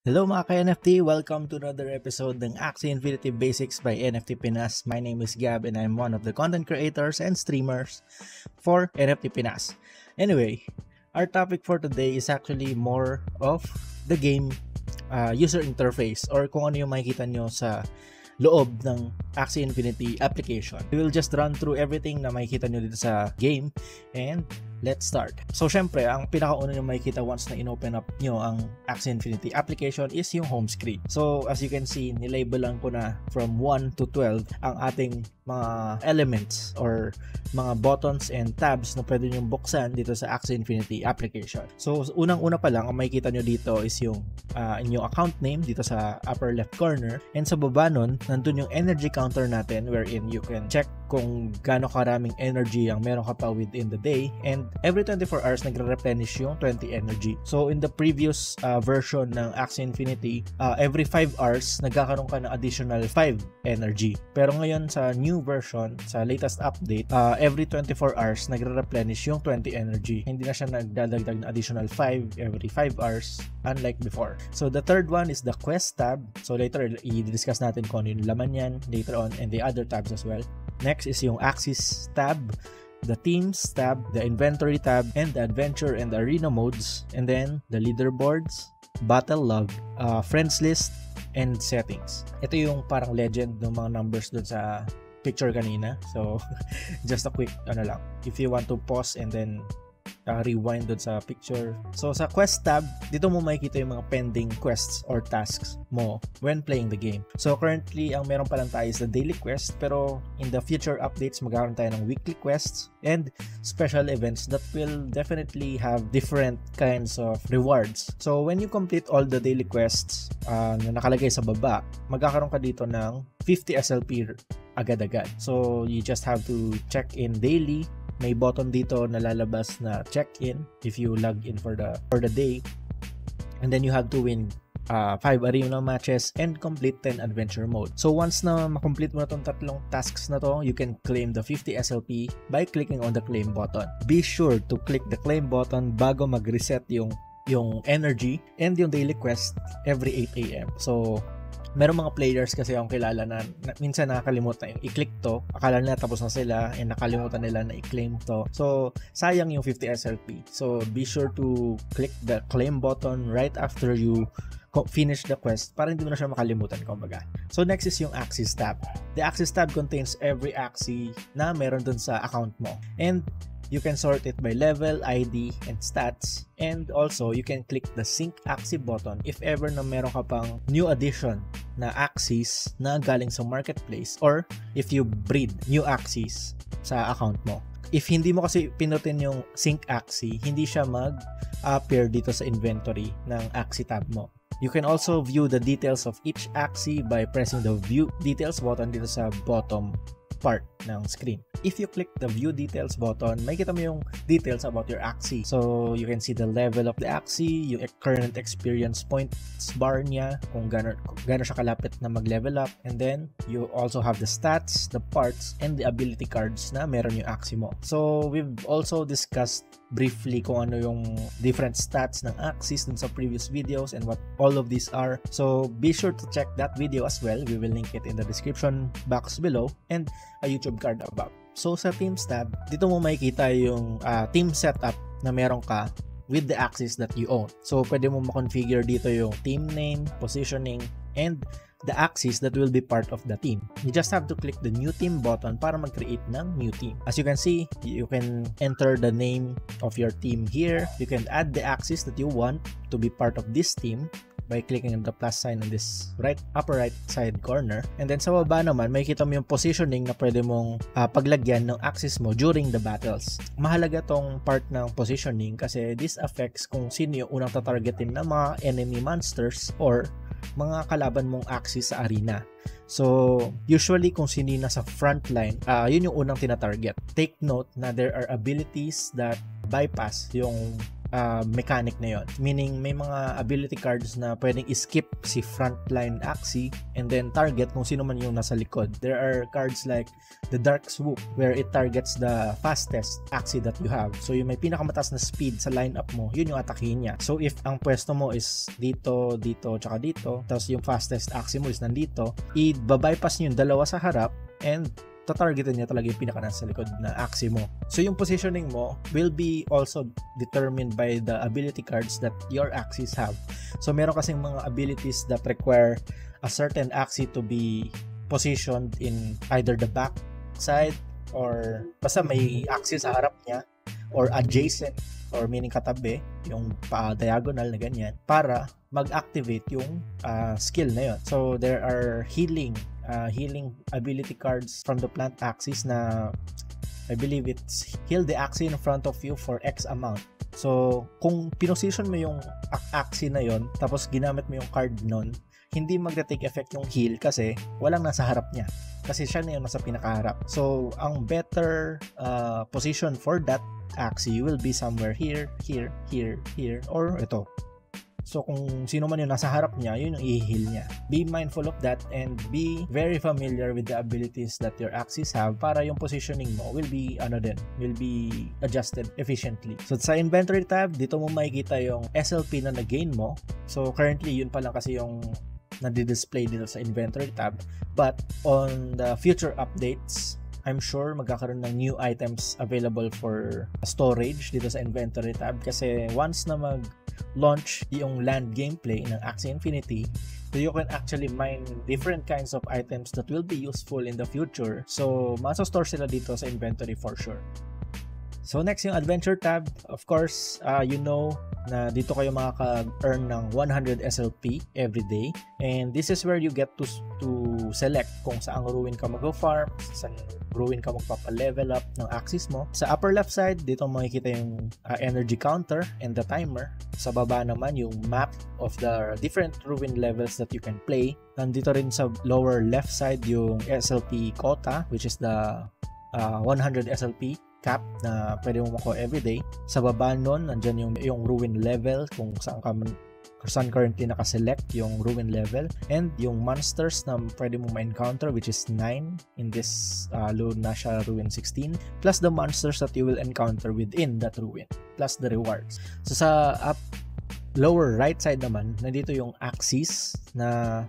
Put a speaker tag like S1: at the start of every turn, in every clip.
S1: Hello mga ka-NFT! Welcome to another episode ng Axie Infinity Basics by NFTPinas. My name is Gab and I'm one of the content creators and streamers for NFTPinas. Anyway, our topic for today is actually more of the game user interface or kung ano yung makikita nyo sa loob ng Axie Infinity application. We will just run through everything na makikita nyo dito sa game and let's start. So syempre, ang pinakauna nyo makikita once na in-open up nyo ang Axie Infinity application is yung home screen. So as you can see, nilabelan ko na from 1 to 12 ang ating mga elements or mga buttons and tabs na pwede nyo buksan dito sa Axie Infinity application. So unang-una pa lang, ang makikita nyo dito is yung inyong account name dito sa upper left corner, and sa baba nun, nandun yung energy counter natin wherein you can check kung gaano karaming energy ang meron ka pa within the day, and every 24 hours nagre-replenish yung 20 energy. So in the previous version ng Axie Infinity, every 5 hours nagkakaroon ka ng additional 5 energy. Pero ngayon sa new version, sa latest update, every 24 hours nagre-replenish yung 20 energy. Hindi na siya nagdadagdag ng additional 5 every 5 hours unlike before. So the third one is the quest tab. So later i-discuss natin kung ano yung laman yan later on, and the other tabs as well. Next is yung Axies Tab, the Teams tab, the Inventory tab, and the Adventure and the Arena modes, and then the Leaderboards, Battle Log, Friends List, and Settings. Ito yung parang legend ng mga numbers dun sa picture kanina. So just a quick lang, if you want to pause and then rewind dun sa picture. So sa quest tab, dito mo makikita yung mga pending quests or tasks mo when playing the game. So currently, ang meron pa lang tayo is the daily quest, pero in the future updates, magkakaroon tayo ng weekly quests and special events that will definitely have different kinds of rewards. So when you complete all the daily quests na nakalagay sa baba, magkakaroon ka dito ng 50 SLP agad-agad. So you just have to check in daily. May button dito na lalabas na check-in if you log in for the day, and then you have to win 5 arena matches and complete 10 adventure mode. So once na makomplete mo na tong tatlong tasks na to, you can claim the 50 SLP by clicking on the claim button. Be sure to click the claim button bago mag-reset yung energy and yung daily quest every 8 AM. So meron mga players kasi akong kilala na minsan nakakalimutan yung i-click to, akala nila tapos na sila and nakalimutan nila na i-claim to. So sayang yung 50 SLP. So be sure to click the claim button right after you finish the quest para hindi mo na siya makalimutan, kumbaga. So next is yung Axies tab. The Axies tab contains every Axie na meron dun sa account mo, and you can sort it by level, ID, and stats. And also, you can click the Sync Axie button if ever na meron ka pang new addition na Axies na galing sa marketplace, or if you breed new Axies sa account mo. If hindi mo kasi pinutin yung Sync Axie, hindi siya mag-appear dito sa inventory ng Axie tab mo. You can also view the details of each Axie by pressing the View Details button dito sa bottom part ng screen. If you click the View Details button, makikita mo yung details about your Axie. So you can see the level of the Axie, yung current experience points bar niya, kung gaano siya kalapit na mag-level up, and then you also have the stats, the parts, and the ability cards na meron yung Axie mo. So we've also discussed briefly kung ano yung different stats ng Axies dun sa previous videos and what all of these are. So be sure to check that video as well. We will link it in the description box below and a YouTube card above. So sa Teams tab, dito mo makikita yung team setup na meron ka with the Axies that you own. So pwede mo ma-configure dito yung team name, positioning, and the Axies that will be part of the team. You just have to click the new team button para mag-create ng new team. As you can see, you can enter the name of your team here. You can add the Axies that you want to be part of this team by clicking on the plus sign on this upper right side corner. And then sa baba naman, makikita mo yung positioning na pwede mong paglagyan ng Axies mo during the battles. Mahalaga tong part ng positioning kasi this affects kung sino yung unang tatargetin ng mga enemy monsters or mga kalaban mong Axies sa arena. So usually kung sino yung nasa front line, yun yung unang tinatarget. Take note na there are abilities that bypass yung mechanic na yon. Meaning, may mga ability cards na pwedeng skip si frontline Axie and then target kung sino man yung nasa likod. There are cards like the Dark Swoop where it targets the fastest Axie that you have. So, yung may pinakamataas na speed sa lineup mo, yun yung atakihin niya. So, if ang pwesto mo is dito, dito, tsaka dito, tapos yung fastest Axie mo is nandito, i-bypass nyo yung dalawa sa harap and tatargetin niya talaga yung pinaka nasa likod na Axie mo. So, yung positioning mo will be also determined by the ability cards that your Axies have. So, meron kasing mga abilities that require a certain Axie to be positioned in either the back side or basta may Axie sa harap niya or adjacent or meaning katabi, yung pa-diagonal na ganyan para mag-activate yung skill na yun. So, there are healing ability cards from the plant Axies na I believe it's heal the Axie in front of you for X amount. So, kung pinosisyon mo yung Axie na yon tapos ginamit mo yung card nun, hindi magte-take effect yung heal kasi walang nasa harap niya. Kasi siya na yung nasa pinakaharap. So, ang better position for that Axie will be somewhere here, here, here, here, or ito. So, kung sino man yung nasa harap niya, yun yung i-heal niya. Be mindful of that and be very familiar with the abilities that your Axies have para yung positioning mo will be adjusted efficiently. So, sa inventory tab, dito mo makikita yung SLP na na-gain mo. So, currently, yun pa lang kasi yung nadi-display dito sa inventory tab. But, on the future updates, I'm sure magkakaroon ng new items available for storage dito sa inventory tab kasi once na mag-launch yung land gameplay ng Axie Infinity, so you can actually mine different kinds of items that will be useful in the future. So, masa-store sila dito sa inventory for sure. So, next yung adventure tab. Of course, you know na dito kayo makaka-earn ng 100 SLP every day. And this is where you get to select kung saang ruin ka mag-farm, saan ruin ka magpapa-level up ng Axies mo. Sa upper left side, dito makikita yung energy counter and the timer. Sa baba naman, yung map of the different ruin levels that you can play. Nandito rin sa lower left side yung SLP quota, which is the 100 SLP cap na pwede mo makuha everyday. Sa baba nun, nandyan yung ruin level kung saan currently nakaselect yung ruin level and yung monsters na pwede mo ma-encounter which is 9 in this Lunasha Ruin 16 plus the monsters that you will encounter within that ruin plus the rewards. So sa lower right side naman, nandito yung Axies na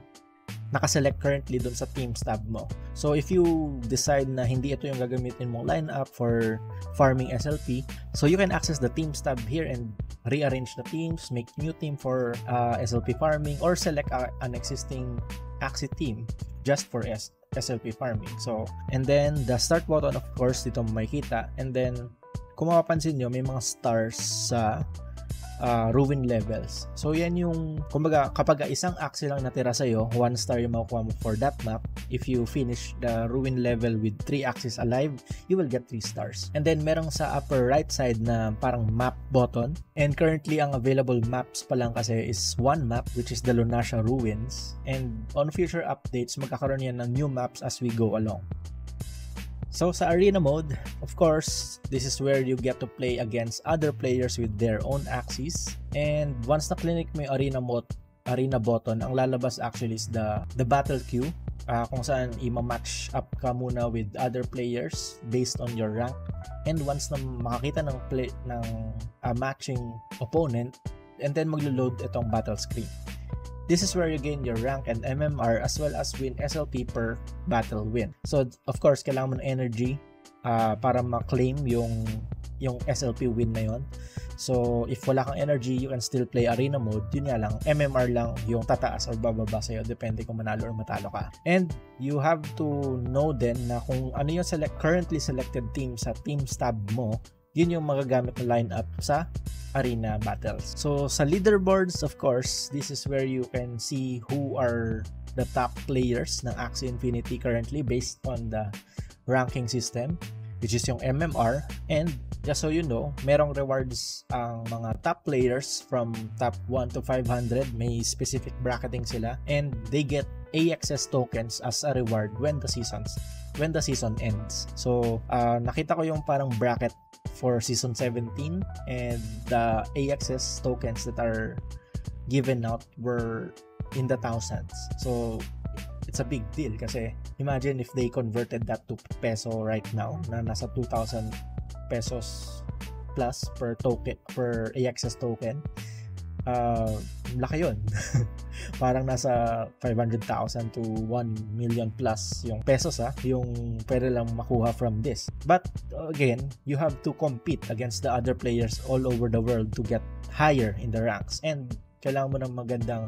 S1: nakaselect currently dun sa Teams tab mo. So, if you decide na hindi ito yung gagamitin mong lineup for farming SLP, so you can access the Teams tab here and rearrange the teams, make new team for SLP farming, or select an existing Axie team just for SLP farming. So, and then the start button, of course, dito mo makikita. And then, kung mapapansin nyo, may mga stars sa ruin levels. So, yan yung, kumbaga, kapag isang Axie lang natira sa'yo, 1 star yung makukuha mo for that map. If you finish the ruin level with 3 Axies alive, you will get 3 stars. And then, merong sa upper right side na parang map button. And currently, ang available maps pa lang kasi is 1 map, which is the Lunasha Ruins. And on future updates, magkakaroon yan ng new maps as we go along. So, sa arena mode, of course, this is where you get to play against other players with their own Axies. And once na-click mo yung arena button, ang lalabas actually is the battle queue, kung saan i-match up ka muna with other players based on your rank. And once na makakita ng matching opponent, and then maglo-load itong battle screen. This is where you gain your rank and MMR as well as win SLP per battle win. So, of course, kailangan mo ng energy para ma-claim yung SLP win na yon. So, if wala kang energy, you can still play arena mode. Yun nga lang, MMR lang yung tataas or bababa sa'yo, depende kung manalo or matalo ka. And you have to know then na kung ano yung currently selected team sa Teams tab mo, yun yung magagamit na lineup sa arena battles. So, sa leaderboards, of course, this is where you can see who are the top players ng Axie Infinity currently based on the ranking system, which is yung MMR. And just so you know, merong rewards ang mga top players from top 1 to 500. May specific bracketing sila. And they get AXS tokens as a reward when the season ends. So, nakita ko yung parang bracket for season 17, and the AXS tokens that are given out were in the thousands. So it's a big deal kasi imagine if they converted that to peso right now na nasa 2,000 pesos plus per token, per AXS token. Laki yun. Parang nasa 500,000 to 1 million plus yung pesos yung pwede lang makuha from this. But again, you have to compete against the other players all over the world to get higher in the ranks, and kailangan mo ng magandang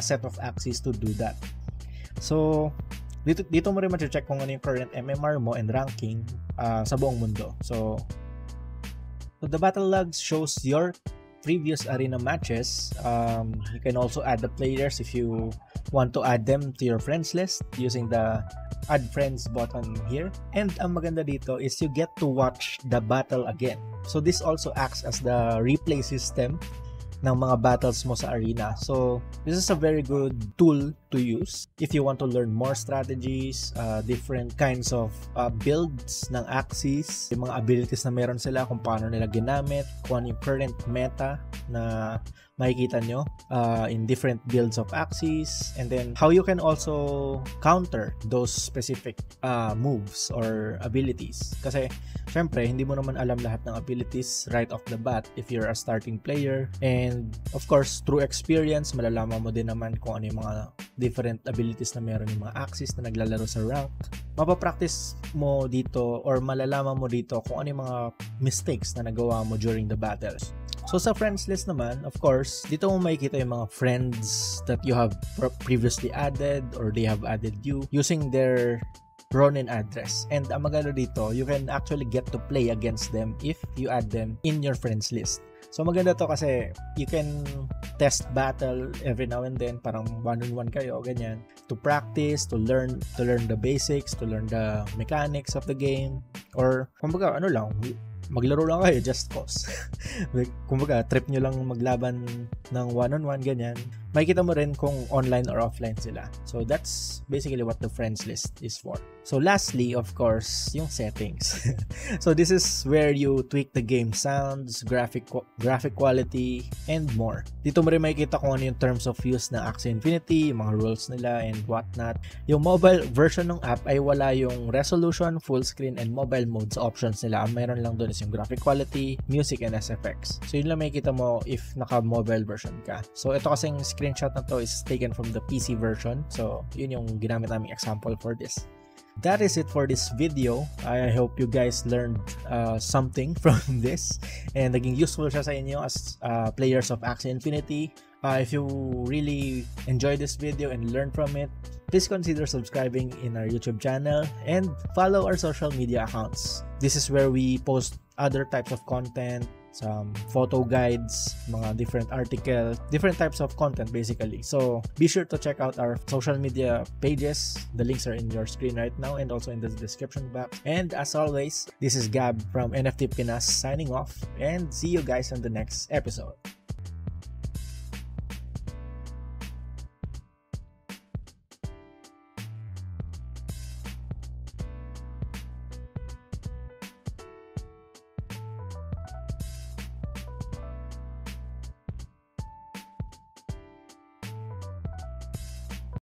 S1: set of Axies to do that. So dito mo rin ma-check kung ano yung current MMR mo and ranking sa buong mundo. So the battle logs shows your previous arena matches. You can also add the players if you want to add them to your friends list using the add friends button here. And ang maganda dito is you get to watch the battle again. So this also acts as the replay system ng mga battles mo sa arena. So this is a very good tool to use if you want to learn more strategies, different kinds of builds ng Axies, yung mga abilities na meron sila, kung paano nila ginamit, kung ano yung current meta na makikita nyo in different builds of Axies, and then how you can also counter those specific moves or abilities. Kasi syempre, hindi mo naman alam lahat ng abilities right off the bat if you're a starting player. And of course, through experience, malalaman mo din naman kung ano yung mga different abilities na meron yung mga Axies na naglalaro sa rank. Mapapractice mo dito or malalaman mo dito kung ano yung mga mistakes na nagawa mo during the battles. So sa friends list naman, of course, dito mo makikita yung mga friends that you have previously added or they have added you using their Ronin address. And ang maganda dito, you can actually get to play against them if you add them in your friends list. So maganda to kasi you can test battle every now and then, parang one-on-one kayo, ganyan, to practice, to learn the basics, to learn the mechanics of the game, or kumbaga ano lang, maglaro lang kayo just cause. Kumbaga trip nyo lang maglaban ng one-on-one, ganyan. Makikita mo rin kung online or offline sila. So that's basically what the friends list is for. So lastly, of course, yung settings. So this is where you tweak the game sounds, graphic quality, and more. Dito mo rin makikita kung ano yung terms of use ng Axie Infinity, yung mga rules nila, and whatnot. Yung mobile version ng app ay wala yung resolution, full screen, and mobile modes options nila. Ang mayroon lang doon is yung graphic quality, music, and SFX. So yun lang makikita mo if naka-mobile version ka. So ito kasing screenshot na to is taken from the PC version. So yun yung ginamit naming example for this. That is it for this video. I hope you guys learned something from this and naging useful siya sa inyo as players of Axie Infinity. If you really enjoyed this video and learned from it, please consider subscribing in our YouTube channel and follow our social media accounts. This is where we post other types of content, some photo guides, mga different articles, different types of content basically. So be sure to check out our social media pages. The links are in your screen right now and also in the description box. And as always, this is Gab from NFTPinas signing off, and see you guys on the next episode.